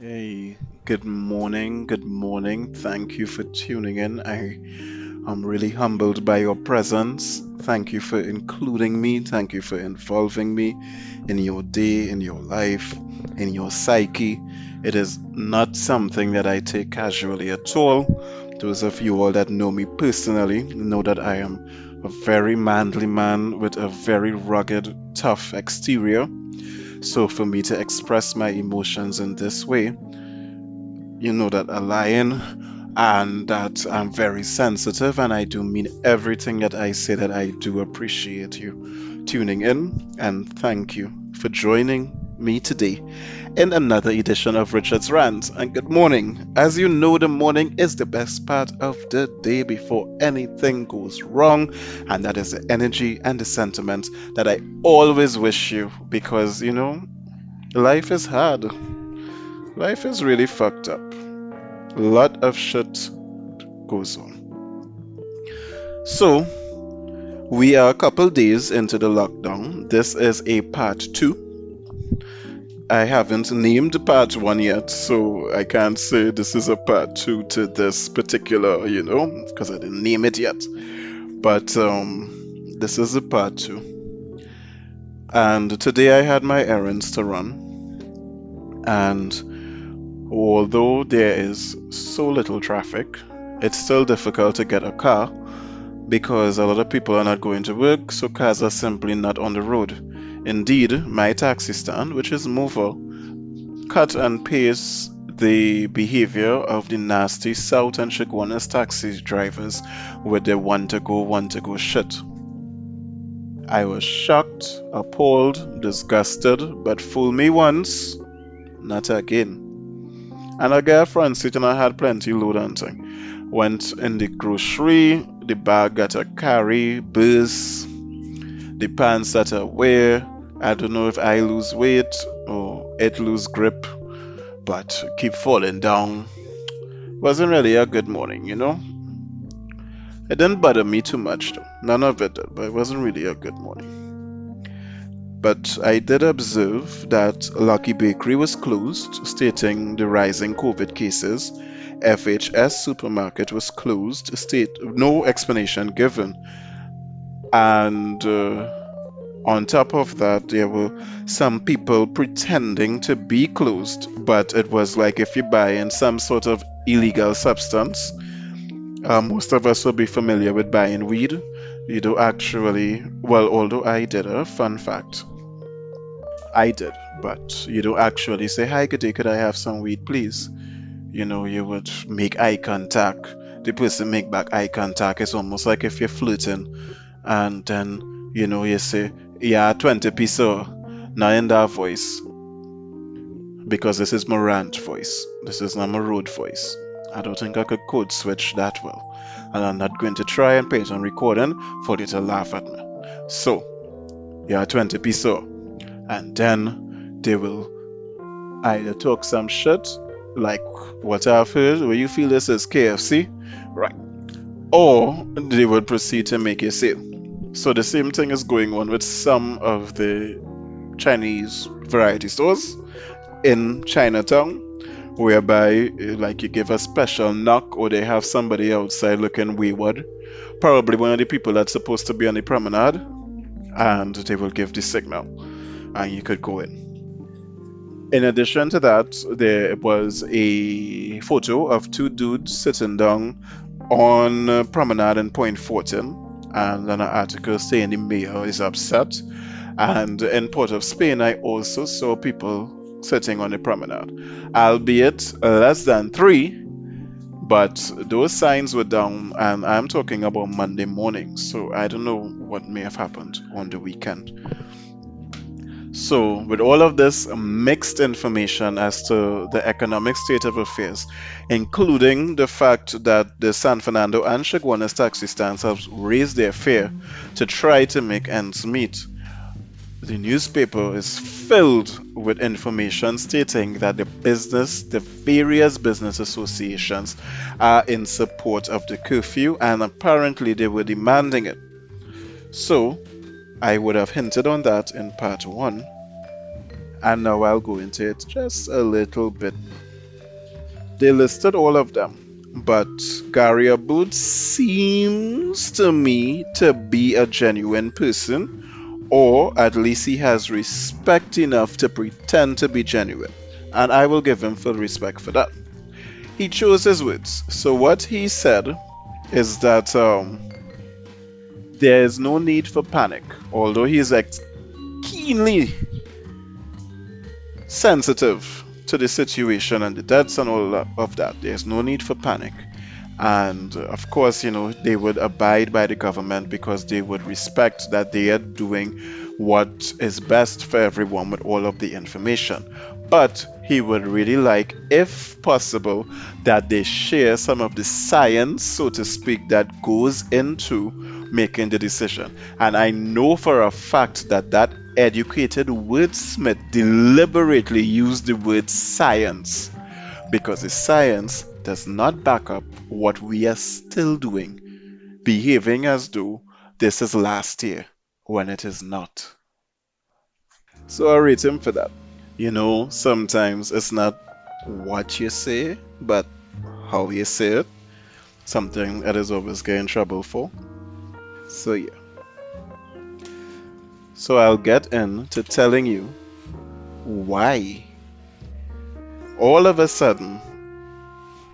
Hey, good morning. Good morning. Thank you for tuning in. I am really humbled by your presence. Thank you for including me. Thank you for involving me in your day, in your life, in your psyche. It is not something that I take casually at all. Those of you all that know me personally know that I am a very manly man with a very rugged, tough exterior. So, for me to express my emotions in this way, you know that a lion and that I'm very sensitive and I do mean everything that I say, that I do appreciate you tuning in, and thank you for joining me today in another edition of Richard's Rant. And good morning. As you know, the morning is the best part of the day before anything goes wrong, and that is the energy and the sentiment that I always wish you, because life is hard. Life is really fucked up. A lot of shit goes on. So, we are a couple days into the lockdown. This is a part two. I haven't named part one yet, so I can't say this is a part two to this particular, because I didn't name it yet. But this is a part two. And today I had my errands to run. And although there is so little traffic, it's still difficult to get a car because a lot of people are not going to work, so cars are simply not on the road. Indeed, my taxi stand, which is Mover, cut and paste the behavior of the nasty South and Chaguanas taxi drivers with their want to go shit. I was shocked, appalled, disgusted, but fool me once, not again. And I got a front seat and I had plenty load and thing. Went in the grocery, the bag that I carry, burst, the pants that I wear. I don't know if I lose weight or it lose grip, but keep falling down. Wasn't really a good morning. It didn't bother me too much though. None of it did, but it wasn't really a good morning. But I did observe that Lucky Bakery was closed, stating the rising COVID cases. FHS supermarket was closed, state no explanation given. And on top of that, there were some people pretending to be closed, but it was like if you buy in some sort of illegal substance. Most of us will be familiar with buying weed. You do actually, well, although I did, a fun fact. I did, but you don't actually say, "Hi, good day, could I have some weed, please?" You would make eye contact. The person make back eye contact. It's almost like if you're flirting, and then you say, "Yeah, 20p, sir." Not in that voice, because this is my rant voice. This is not my road voice. I don't think I could code switch that well, and I'm not going to try and put it on recording for you to laugh at me. So, yeah, 20p, sir. And then they will either talk some shit, like what I've heard, where you feel this is KFC, right? Or they would proceed to make a sale. So the same thing is going on with some of the Chinese variety stores in Chinatown, whereby like you give a special knock or they have somebody outside looking wayward, probably one of the people that's supposed to be on the promenade, and they will give the signal and you could go in. In addition to that, there was a photo of two dudes sitting down on Promenade in Point Fortin, and an article saying the mayor is upset. And in Port of Spain, I also saw people sitting on the promenade, albeit less than three, but those signs were down, and I'm talking about Monday morning, so I don't know what may have happened on the weekend. So, with all of this mixed information as to the economic state of affairs, including the fact that the San Fernando and Chaguanas taxi stands have raised their fare to try to make ends meet, the newspaper is filled with information stating that the various business associations are in support of the curfew, and apparently they were demanding it. So, I would have hinted on that in part one, and now I'll go into it just a little bit They listed all of them. But Gary Aboud seems to me to be a genuine person, or at least he has respect enough to pretend to be genuine. And I will give him full respect for that. He chose his words. So what he said is that there is no need for panic, although he is keenly sensitive to the situation and the deaths and all of that. There's no need for panic. And of course, they would abide by the government because they would respect that they are doing what is best for everyone with all of the information. But he would really like, if possible, that they share some of the science, so to speak, that goes into making the decision. And I know for a fact that that educated wordsmith deliberately used the word science because the science does not back up what we are still doing, behaving as though this is last year when it is not. So I rate him for that. Sometimes it's not what you say, but how you say it. Something that is always get in trouble for. So yeah. So I'll get into telling you why all of a sudden,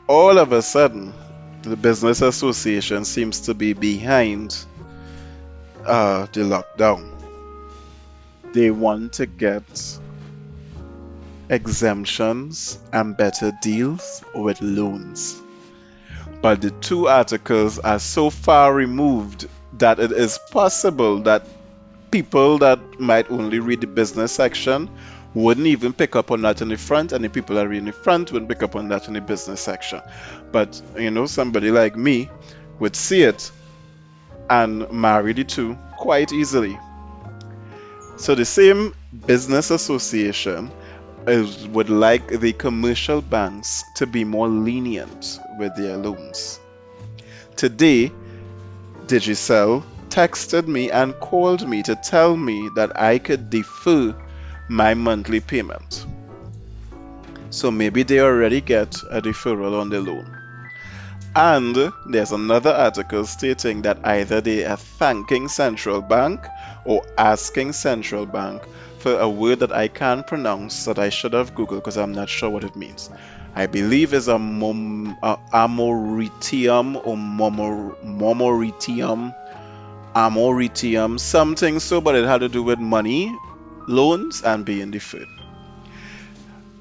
the business association seems to be behind the lockdown. They want to get exemptions and better deals with loans. But the two articles are so far removed that it is possible that people that might only read the business section wouldn't even pick up on that in the front, and the people that read in the front wouldn't pick up on that in the business section. But somebody like me would see it and marry the two quite easily. So the same business association would like the commercial banks to be more lenient with their loans. Today, Digicel texted me and called me to tell me that I could defer my monthly payment. So maybe they already get a deferral on the loan. And there's another article stating that either they are thanking Central Bank or asking Central Bank for a word that I can't pronounce that I should have Googled because I'm not sure what it means. I believe it's amoritium or amoritium, something so, but it had to do with money, loans, and being deferred.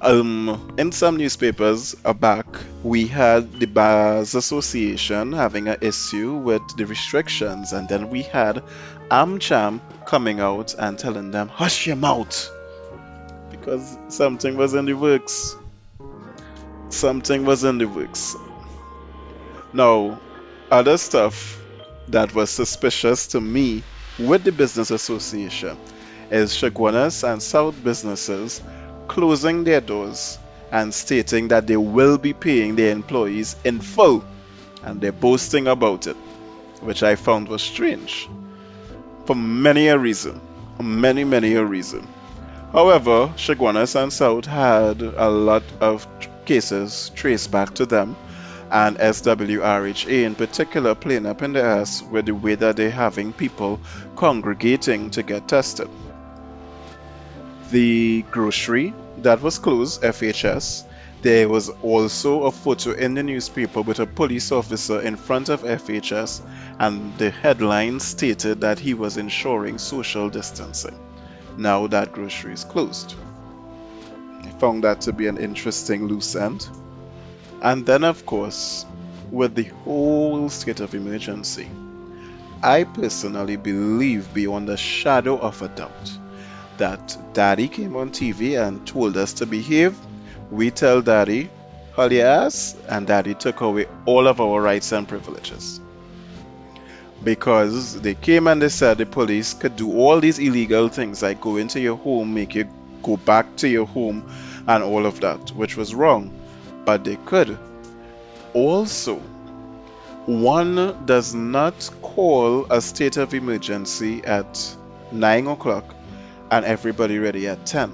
In some newspapers back, we had the Bars Association having an issue with the restrictions, and then we had AmCham coming out and telling them, hush your mouth, because something was in the works. Something was in the works. Now, other stuff that was suspicious to me with the business association is Chaguanas and South businesses closing their doors and stating that they will be paying their employees in full, and they're boasting about it, which I found was strange for many a reason. However, Chaguanas and South had a lot of cases traced back to them, and SWRHA in particular playing up in the ass with the way that they're having people congregating to get tested. The grocery that was closed, FHS, there was also a photo in the newspaper with a police officer in front of FHS, and the headline stated that he was ensuring social distancing. Now that grocery is closed. I found that to be an interesting loose end. And then, of course, with the whole state of emergency, I personally believe beyond a shadow of a doubt that Daddy came on TV and told us to behave. We tell Daddy, haul your ass, and Daddy took away all of our rights and privileges. Because they came and they said the police could do all these illegal things like go into your home, make you go back to your home, and all of that, which was wrong. But they could. Also, one does not call a state of emergency at 9 o'clock and everybody ready at 10.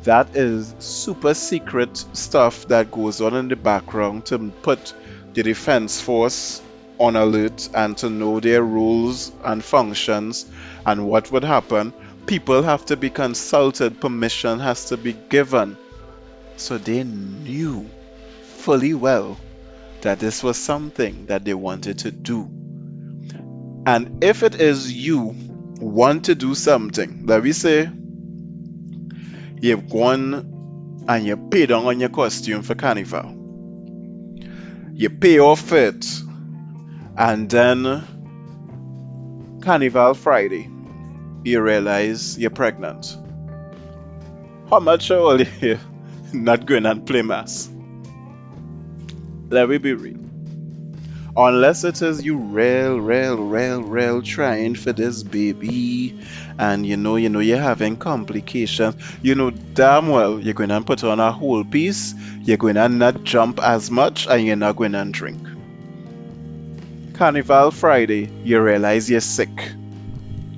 That is super secret stuff that goes on in the background to put the defense force on alert and to know their rules and functions and what would happen. People have to be consulted, permission has to be given. So they knew fully well that this was something that they wanted to do. And if it is you want to do something, let me say you've gone and you paid on your costume for Carnival. You pay off it, and then Carnival Friday, you realize you're pregnant. How much are you not going and play mass? Let me be real. Unless it is you real trying for this baby, and you know you're having complications, you know damn well you're going to put on a whole piece, you're going to not jump as much, and you're not going to drink. Carnival Friday, you realize you're sick.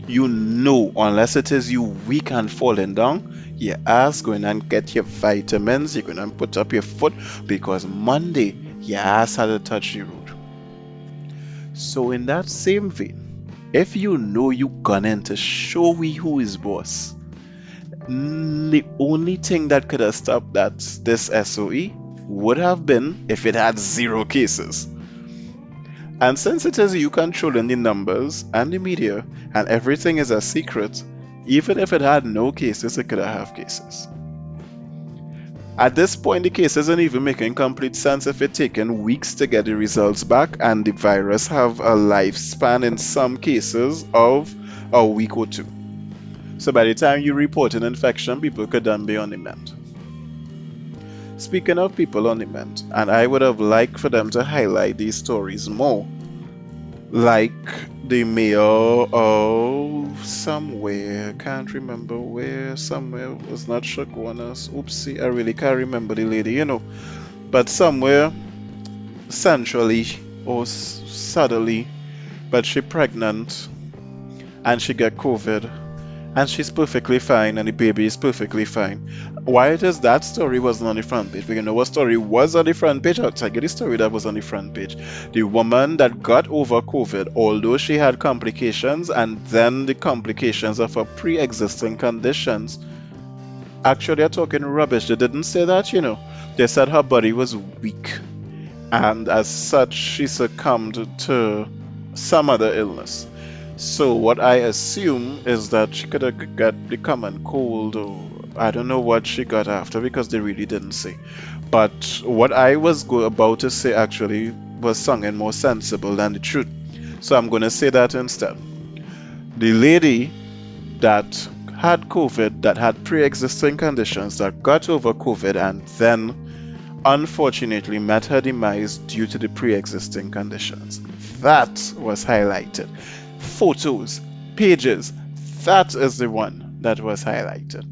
You know, unless it is you weak and falling down, your ass going and get your vitamins, you're going to put up your foot, because Monday your ass had to touch the road. So in that same vein, if you know you gonna to show we who is boss, the only thing that could have stopped this SOE would have been if it had 0 cases. And since it is you controlling the numbers and the media and everything is a secret, even if it had no cases, it could have cases. At this point, the case isn't even making complete sense if it's taken weeks to get the results back, and the virus have a lifespan in some cases of a week or 2. So by the time you report an infection, people could then be on the mend. Speaking of people on the mend, and I would have liked for them to highlight these stories more, like the mayor of somewhere, can't remember where, somewhere, was not Shakwanas, oopsie, I really can't remember the lady, but somewhere centrally or suddenly, but she pregnant and she get COVID and she's perfectly fine and the baby is perfectly fine. Why it is that story wasn't on the front page? But you know what story was on the front page? I'll tell you the story that was on the front page. The woman that got over COVID, although she had complications, and then the complications of her pre-existing conditions. Actually, they're talking rubbish. They didn't say that, They said her body was weak, and as such, she succumbed to some other illness. So what I assume is that she could have got the common cold, or I don't know what she got after, because they really didn't say. But what I was about to say actually was something more sensible than the truth. So I'm going to say that instead. The lady that had COVID, that had pre-existing conditions, that got over COVID and then unfortunately met her demise due to the pre-existing conditions. That was highlighted. Photos, pages, that is the one that was highlighted.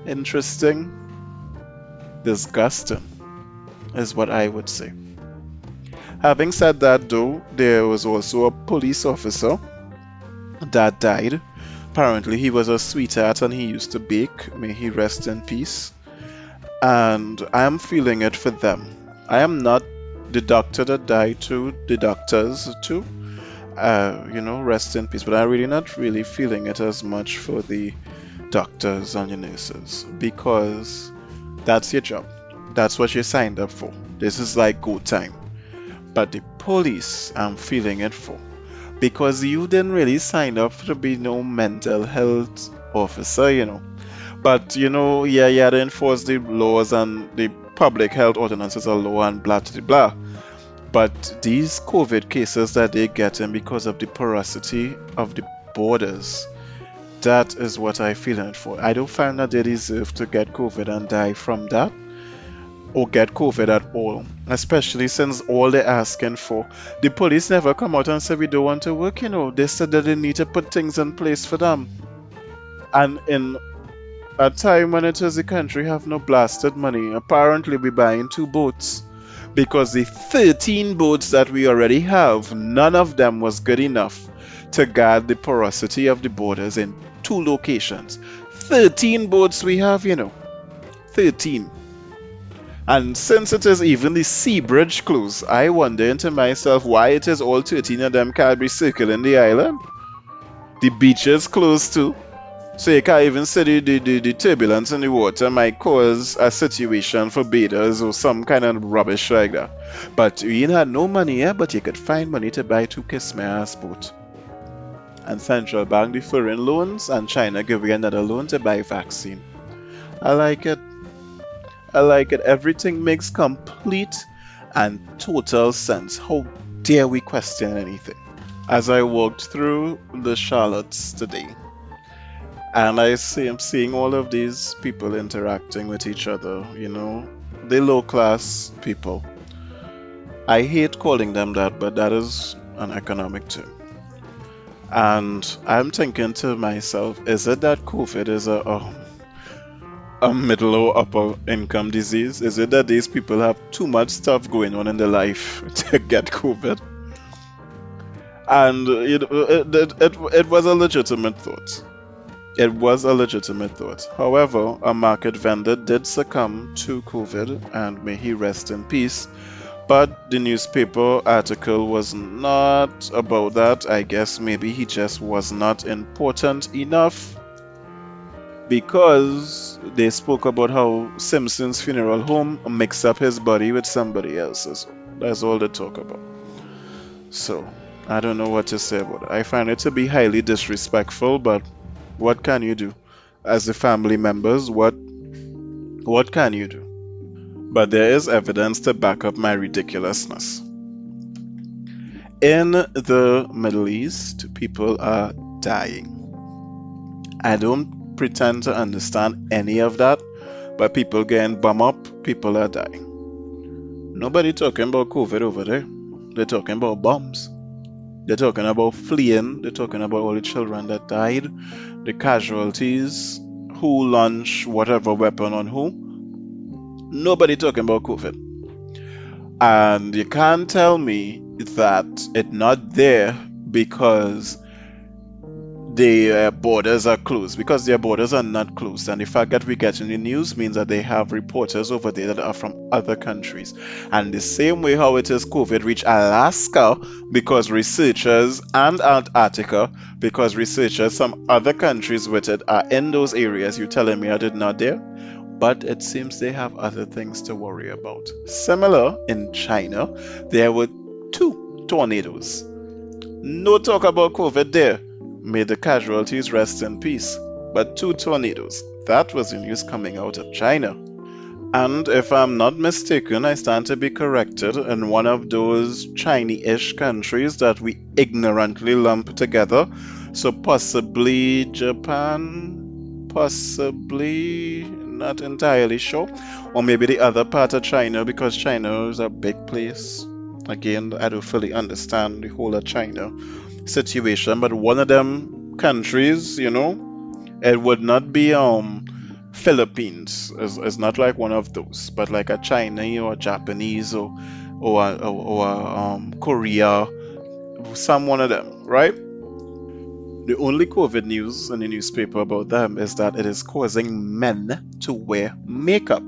Interesting, disgusting is what I would say. Having said that though, there was also a police officer that died. Apparently he was a sweetheart and he used to bake. May he rest in peace. And I am feeling it for them. I am not the doctor that died too, the doctors too. Rest in peace. But I'm really not really feeling it as much for the doctors and your nurses, because that's your job. That's what you signed up for. This is like go time. But the police, I'm feeling it for, because you didn't really sign up to be no mental health officer, But you had to enforce the laws and the public health ordinances of law and blah blah blah. But these COVID cases that they're getting because of the porosity of the borders, that is what I feel it for. I don't find that they deserve to get COVID and die from that, or get COVID at all, especially since all they're asking for. The police never come out and say we don't want to work, They said that they need to put things in place for them. And in a time when it is the country have no blasted money, apparently we're buying 2 boats. Because the 13 boats that we already have, none of them was good enough to guard the porosity of the borders in 2 locations. 13 boats we have, 13. And since it is even the sea bridge closed, I wonder to myself why it is all 13 of them can't be circling the island. The beach is closed too. So you can't even see the turbulence in the water might cause a situation for bathers or some kind of rubbish like that. But you had no money, yeah, but you could find money to buy two kiss my ass boat. And central bank deferring loans and China giving another loan to buy vaccine. I like it. I like it. Everything makes complete and total sense. How dare we question anything? As I walked through the Charlottes today, and I'm seeing all of these people interacting with each other, the low class people. I hate calling them that, but that is an economic term. And I'm thinking to myself, is it that COVID is a middle or upper income disease? Is it that these people have too much stuff going on in their life to get COVID? And it was a legitimate thought. It was a legitimate thought. However, a market vendor did succumb to COVID, and may he rest in peace. But the newspaper article was not about that. I guess maybe he just was not important enough, because they spoke about how Simpson's funeral home mixed up his body with somebody else's. That's all they talk about. So, I don't know what to say about it. I find it to be highly disrespectful, but what can you do? As the family members, what can you do? But there is evidence to back up my ridiculousness. In the Middle East, people are dying. I don't pretend to understand any of that, but people getting bum up, people are dying. Nobody talking about COVID over there. They're talking about bombs. They're talking about fleeing. They're talking about all the children that died, the casualties, who launched whatever weapon on who. Nobody talking about COVID. And you can't tell me that it's not there because their borders are closed, because their borders are not closed. And the fact that we get in the news means that they have reporters over there that are from other countries. And the same way how it is COVID reached Alaska because researchers, and Antarctica because researchers from other countries with it are in those areas. You telling me I did not there? But it seems they have other things to worry about. Similar in China, there were 2 tornadoes. No talk about COVID there. May the casualties rest in peace. But 2 tornadoes. That was the news coming out of China. And if I'm not mistaken, I stand to be corrected, in one of those Chinese-ish countries that we ignorantly lump together. So possibly Japan, possibly, not entirely sure. Or maybe the other part of China, because China is a big place. Again, I don't fully understand the whole of China situation, but one of them countries, it would not be Philippines. It's not like one of those, but like a Chinese or a Japanese or Korea, some one of them, right? The only COVID news in the newspaper about them is that it is causing men to wear makeup.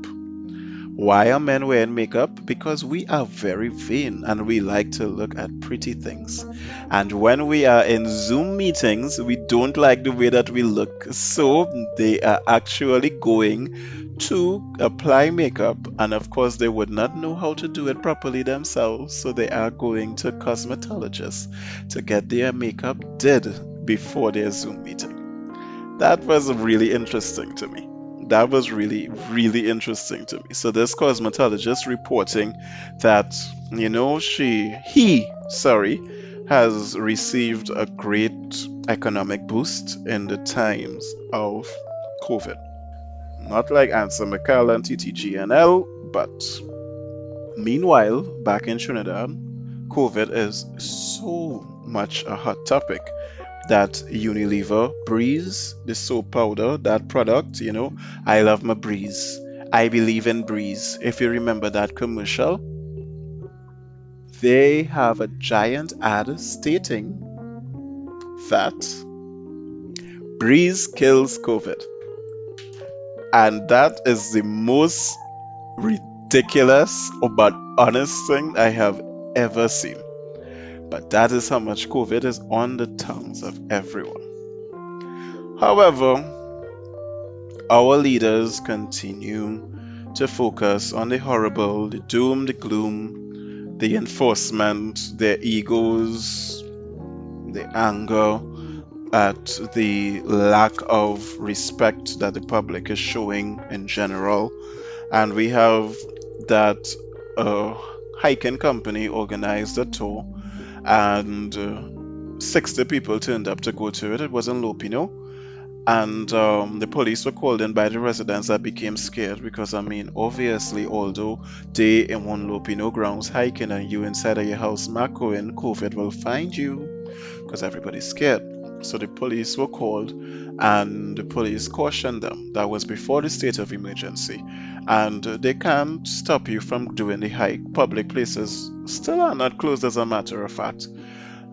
Why are men wearing makeup? Because we are very vain and we like to look at pretty things. And when we are in Zoom meetings, we don't like the way that we look. So they are actually going to apply makeup. And of course, they would not know how to do it properly themselves. So they are going to cosmetologists to get their makeup did before their Zoom meeting. That was really interesting to me. That was really, really interesting to me. So this cosmetologist reporting that, he has received a great economic boost in the times of COVID. Not like Answer McCall and TTGNL, but meanwhile, back in Trinidad, COVID is so much a hot topic that Unilever Breeze, the soap powder, that product, I love my Breeze. I believe in Breeze. If you remember that commercial, they have a giant ad stating that Breeze kills COVID. And that is the most ridiculous but honest thing I have ever seen. But that is how much COVID is on the tongues of everyone. However, our leaders continue to focus on the horrible, the doom, the gloom, the enforcement, their egos, the anger at the lack of respect that the public is showing in general. And we have that hiking company organized a tour, and 60 people turned up to go to it. It was in Lopino. And the police were called in by the residents that became scared because, I mean, obviously, although they in one Lopino grounds hiking and you inside of your house macroing, COVID will find you because everybody's scared. So the police were called, and the police cautioned them. That was before the state of emergency. And they can't stop you from doing the hike. Public places still are not closed, as a matter of fact.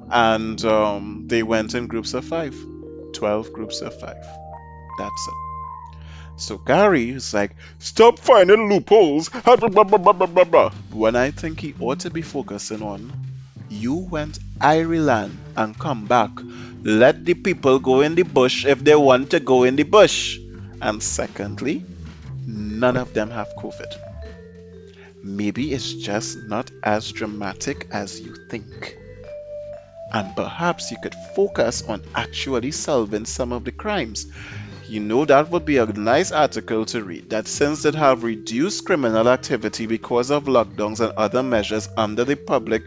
And they went in groups of 5. 12 groups of 5. That's it. So Gary is like, stop finding loopholes. When I think he ought to be focusing on, you went Ireland and come back. Let the people go in the bush if they want to go in the bush. And secondly, none of them have COVID. Maybe it's just not as dramatic as you think. And perhaps you could focus on actually solving some of the crimes. You know, that would be a nice article to read, that since it have reduced criminal activity because of lockdowns and other measures under the Public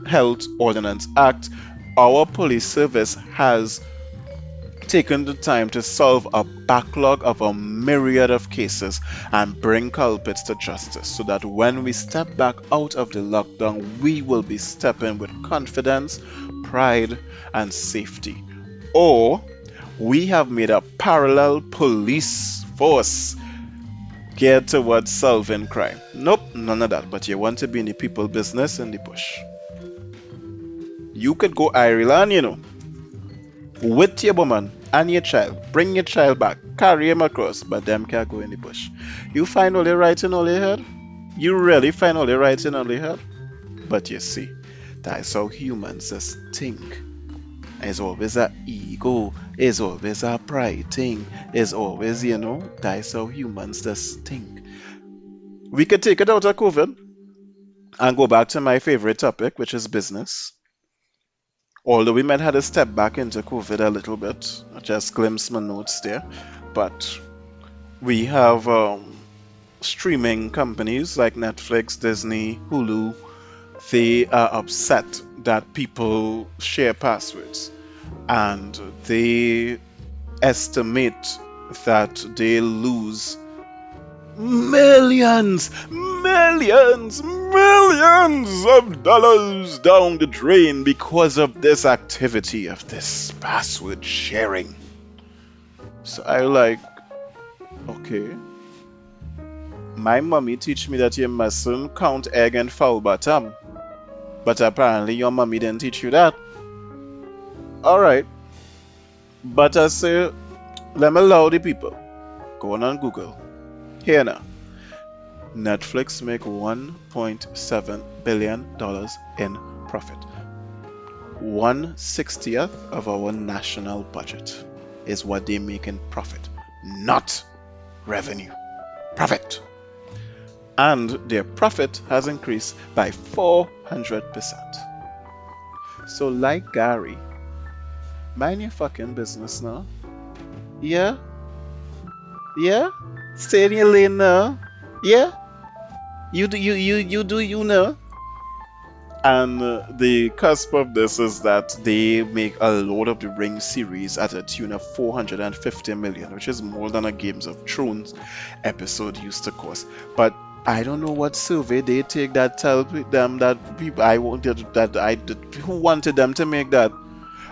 Health Ordinance Act, our police service has taken the time to solve a backlog of a myriad of cases and bring culprits to justice, so that when we step back out of the lockdown, we will be stepping with confidence, pride, and safety. Or we have made a parallel police force geared towards solving crime. Nope, none of that. But you want to be in the people business in the bush. You could go Ireland, you know, with your woman and your child. Bring your child back, carry him across, but them can't go in the bush. You find all the right in all your head? You really find all the right in all your head? But you see, that's how humans just think. It's always a ego, it's always a pride thing, it's always, you know, that's how humans just think. We could take it out of COVID and go back to my favorite topic, which is business. Although we might have to step back into COVID a little bit, I just glimpsed my notes there, but we have streaming companies like Netflix, Disney, Hulu. They are upset that people share passwords, and they estimate that they lose millions of dollars down the drain because of this activity of this password sharing. So I like, okay, my mommy teach me that you mustn't count egg and foul bottom, but apparently your mommy didn't teach you that. Alright, but I say, let me allow the people go on Google. Here now, Netflix make $1.7 billion in profit. 1/60th of our national budget is what they make in profit, not revenue. Profit. And their profit has increased by 400%. So like Gary, mind your fucking business now. Yeah? Yeah? Stay in your lane now. Yeah? You do you know? And the cusp of this is that they make a Lord of the Rings series at a tune of 450 million, which is more than a Games of Thrones episode used to cost. But I don't know what survey they take that tell them that people who wanted them to make that.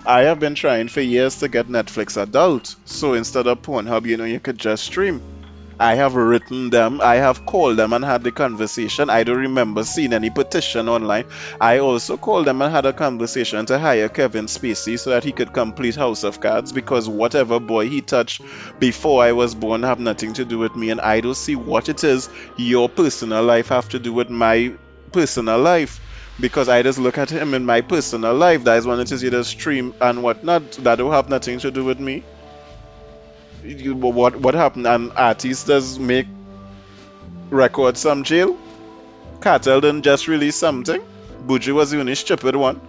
I have been trying for years to get Netflix adult, so instead of Pornhub, you know, you could just stream. I have written them, I have called them and had the conversation. I don't remember seeing any petition online. I also called them and had a conversation to hire Kevin Spacey so that he could complete House of Cards, because whatever boy he touched before I was born have nothing to do with me, and I don't see what it is your personal life have to do with my personal life. Because I just look at him in my personal life. That is when it is either stream and whatnot. That don't have nothing to do with me. What happened? An artist does make record some jail. Cartel didn't just release something. Buju was the only stupid one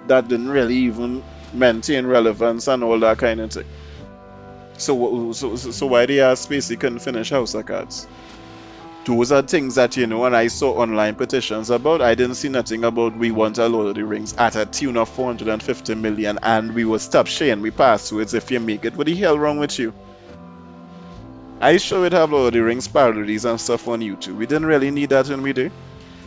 that didn't really even maintain relevance and all that kind of thing. So why they ask Spacey couldn't finish House of Cards? Those are things that, when I saw online petitions about, I didn't see nothing about we want a Lord of the Rings at a tune of 450 million and we will stop sharing we passwords if you make it. What the hell wrong with you? I sure would have Lord of the Rings parodies and stuff on YouTube. We didn't really need that when we did.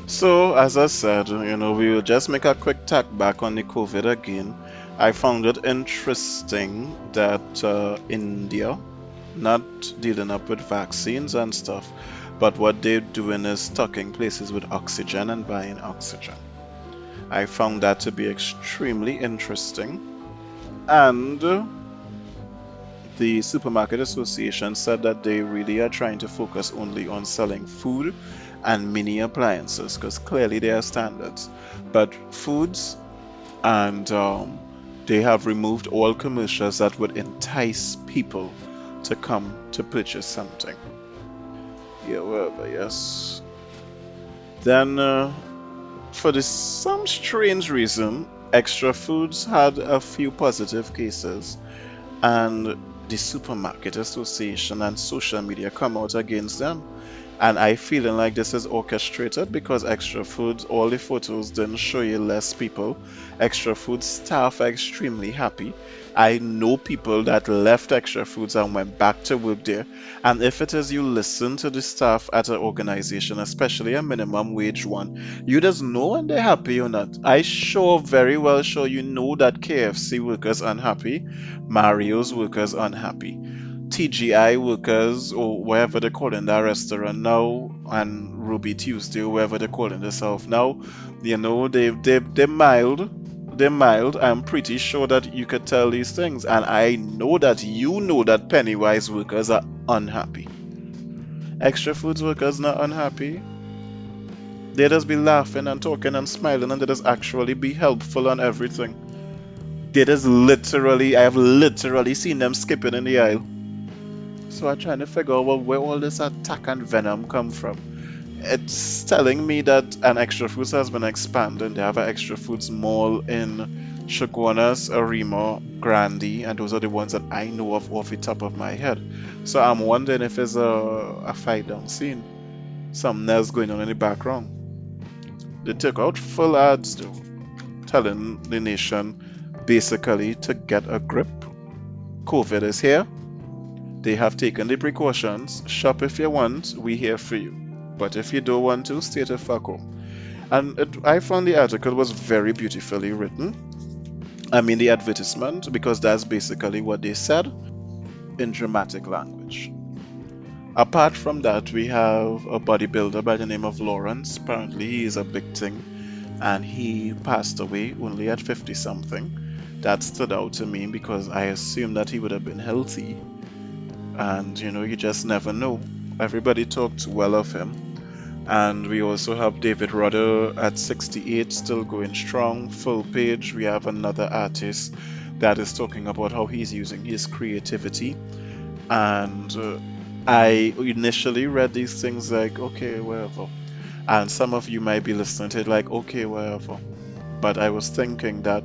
So, as I said, we will just make a quick tack back on the COVID again. I found it interesting that India, not dealing up with vaccines and stuff, but what they're doing is stocking places with oxygen and buying oxygen. I found that to be extremely interesting. And the Supermarket Association said that they really are trying to focus only on selling food and mini appliances, because clearly there are standards. But foods, and they have removed all commercials that would entice people to come to purchase something. Yeah, whatever, yes. Then, for some strange reason, Extra Foods had a few positive cases, and the Supermarket Association and social media come out against them. And I feeling like this is orchestrated, because Extra Foods, all the photos didn't show you less people. Extra Foods staff are extremely happy. I know people that left Extra Foods and went back to work there. And if it is you listen to the staff at an organization, especially a minimum wage one, you just know when they're happy or not. I sure, very well sure you know that KFC workers unhappy, Mario's workers unhappy. TGI workers, or whatever they call in that restaurant now, and Ruby Tuesday, or whatever they call in themselves now, they're mild. They're mild. I'm pretty sure that you could tell these things, and I know that you know that Pennywise workers are unhappy. Extra Foods workers not unhappy. They just be laughing and talking and smiling, and they just actually be helpful and everything. I have literally seen them skipping in the aisle. So I'm trying to figure out where all this attack and venom come from. It's telling me that an Extra Foods has been expanding. They have an Extra Foods mall in Chaguanas, Arima, Grandi, and those are the ones that I know of off the top of my head. So I'm wondering if there's a fight down scene. Something else going on in the background. They took out full ads though, telling the nation basically to get a grip. COVID is here. They have taken the precautions. Shop if you want, we here for you. But if you don't want to, stay the fuck home. And I found the article was very beautifully written. I mean the advertisement, because that's basically what they said in dramatic language. Apart from that, we have a bodybuilder by the name of Lawrence. Apparently he is a big thing, and he passed away only at 50 something. That stood out to me because I assumed that he would have been healthy. And you just never know. Everybody talked well of him. And we also have David Rudder at 68, still going strong, full page. We have another artist that is talking about how he's using his creativity. And I initially read these things like, okay, wherever. And some of you might be listening to it like, okay, wherever. But I was thinking that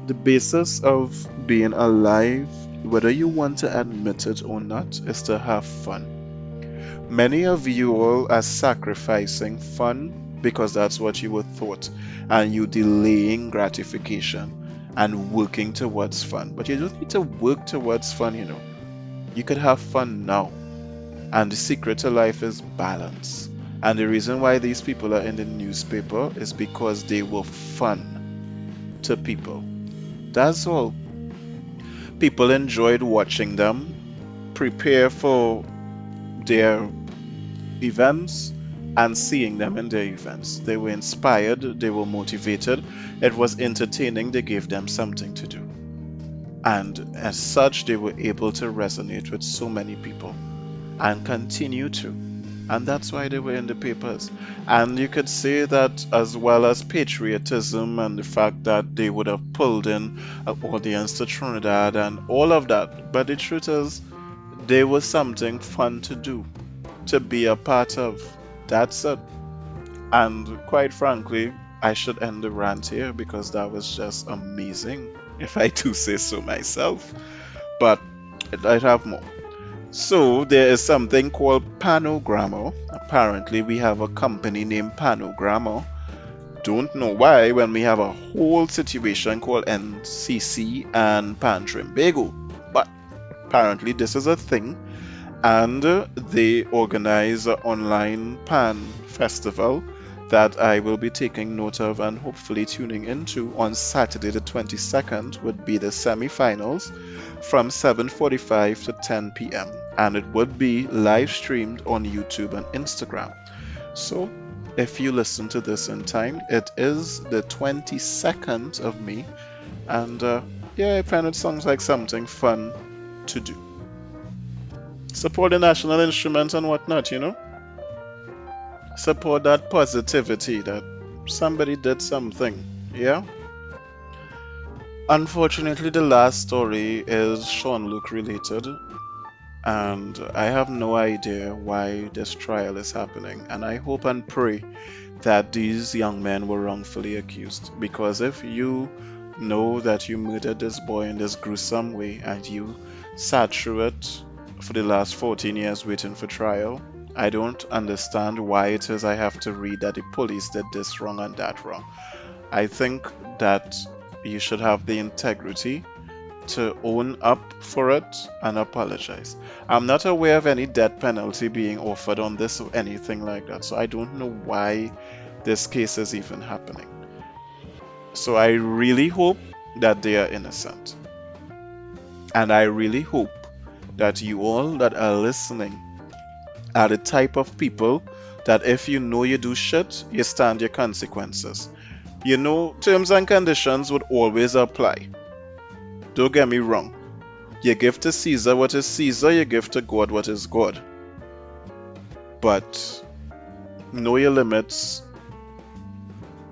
the basis of being alive, whether you want to admit it or not, is to have fun. Many of you all are sacrificing fun because that's what you were taught, and you delaying gratification and working towards fun. But you don't need to work towards fun, You could have fun now. And the secret to life is balance. And the reason why these people are in the newspaper is because they were fun to people. That's all. People enjoyed watching them prepare for their events and seeing them in their events. They were inspired, they were motivated, it was entertaining, they gave them something to do. And as such, they were able to resonate with so many people and continue to. And that's why they were in the papers. And you could say that as well as patriotism and the fact that they would have pulled in an audience to Trinidad and all of that. But the truth is, they were something fun to do, to be a part of. That's it. And quite frankly, I should end the rant here because that was just amazing, if I do say so myself. But I'd have more. So there is something called Panogrammer. Apparently, we have a company named Panogrammer. Don't know why when we have a whole situation called NCC and Pan Trimbago. But apparently, this is a thing, and they organize an online pan festival that I will be taking note of and hopefully tuning into on Saturday the 22nd would be the semi-finals from 7:45 to 10 p.m. and it would be live streamed on YouTube and Instagram. So if you listen to this in time, it is the 22nd of May, and yeah, I find it sounds like something fun to do. Support the national instruments and whatnot, support that positivity that somebody did something. Yeah. Unfortunately, the last story is Sean Luke related, and I have no idea why this trial is happening. And I hope and pray that these young men were wrongfully accused. Because if you know that you murdered this boy in this gruesome way and you sat through it for the last 14 years waiting for trial, I don't understand why it is I have to read that the police did this wrong and that wrong. I think that you should have the integrity to own up for it and apologize. I'm not aware of any death penalty being offered on this or anything like that, so I don't know why this case is even happening. So I really hope that they are innocent. And I really hope that you all that are listening are the type of people that if you know you do shit, you stand your consequences. Terms and conditions would always apply. Don't get me wrong. You give to Caesar what is Caesar, you give to God what is God. But know your limits.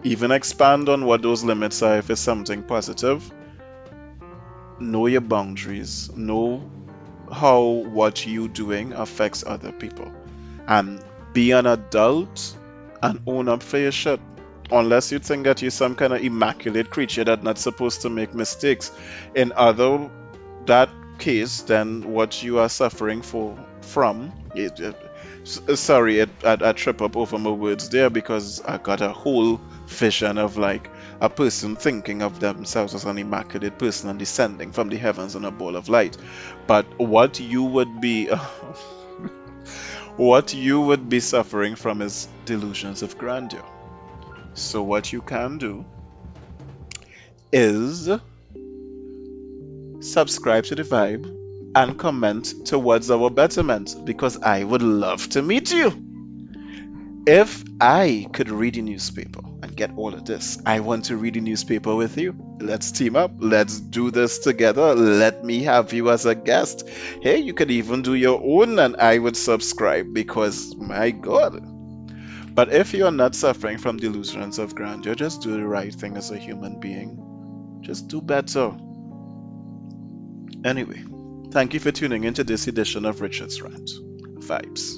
Even expand on what those limits are if it's something positive. Know your boundaries. Know how what you doing affects other people. And be an adult and own up for your shit. Unless you think that you're some kind of immaculate creature that's not supposed to make mistakes. In that case, then what you are suffering from sorry, I trip up over my words there because I got a whole vision of like a person thinking of themselves as an immaculate person and descending from the heavens in a ball of light. But what you would be what you would be suffering from is delusions of grandeur. So what you can do is subscribe to the vibe and comment towards our betterment because I would love to meet you. If I could read a newspaper and get all of this, I want to read a newspaper with you. Let's team up. Let's do this together. Let me have you as a guest. Hey, you could even do your own and I would subscribe because my God. But if you're not suffering from delusions of grandeur, just do the right thing as a human being. Just do better. Anyway, thank you for tuning into this edition of Richard's Rant. Vibes.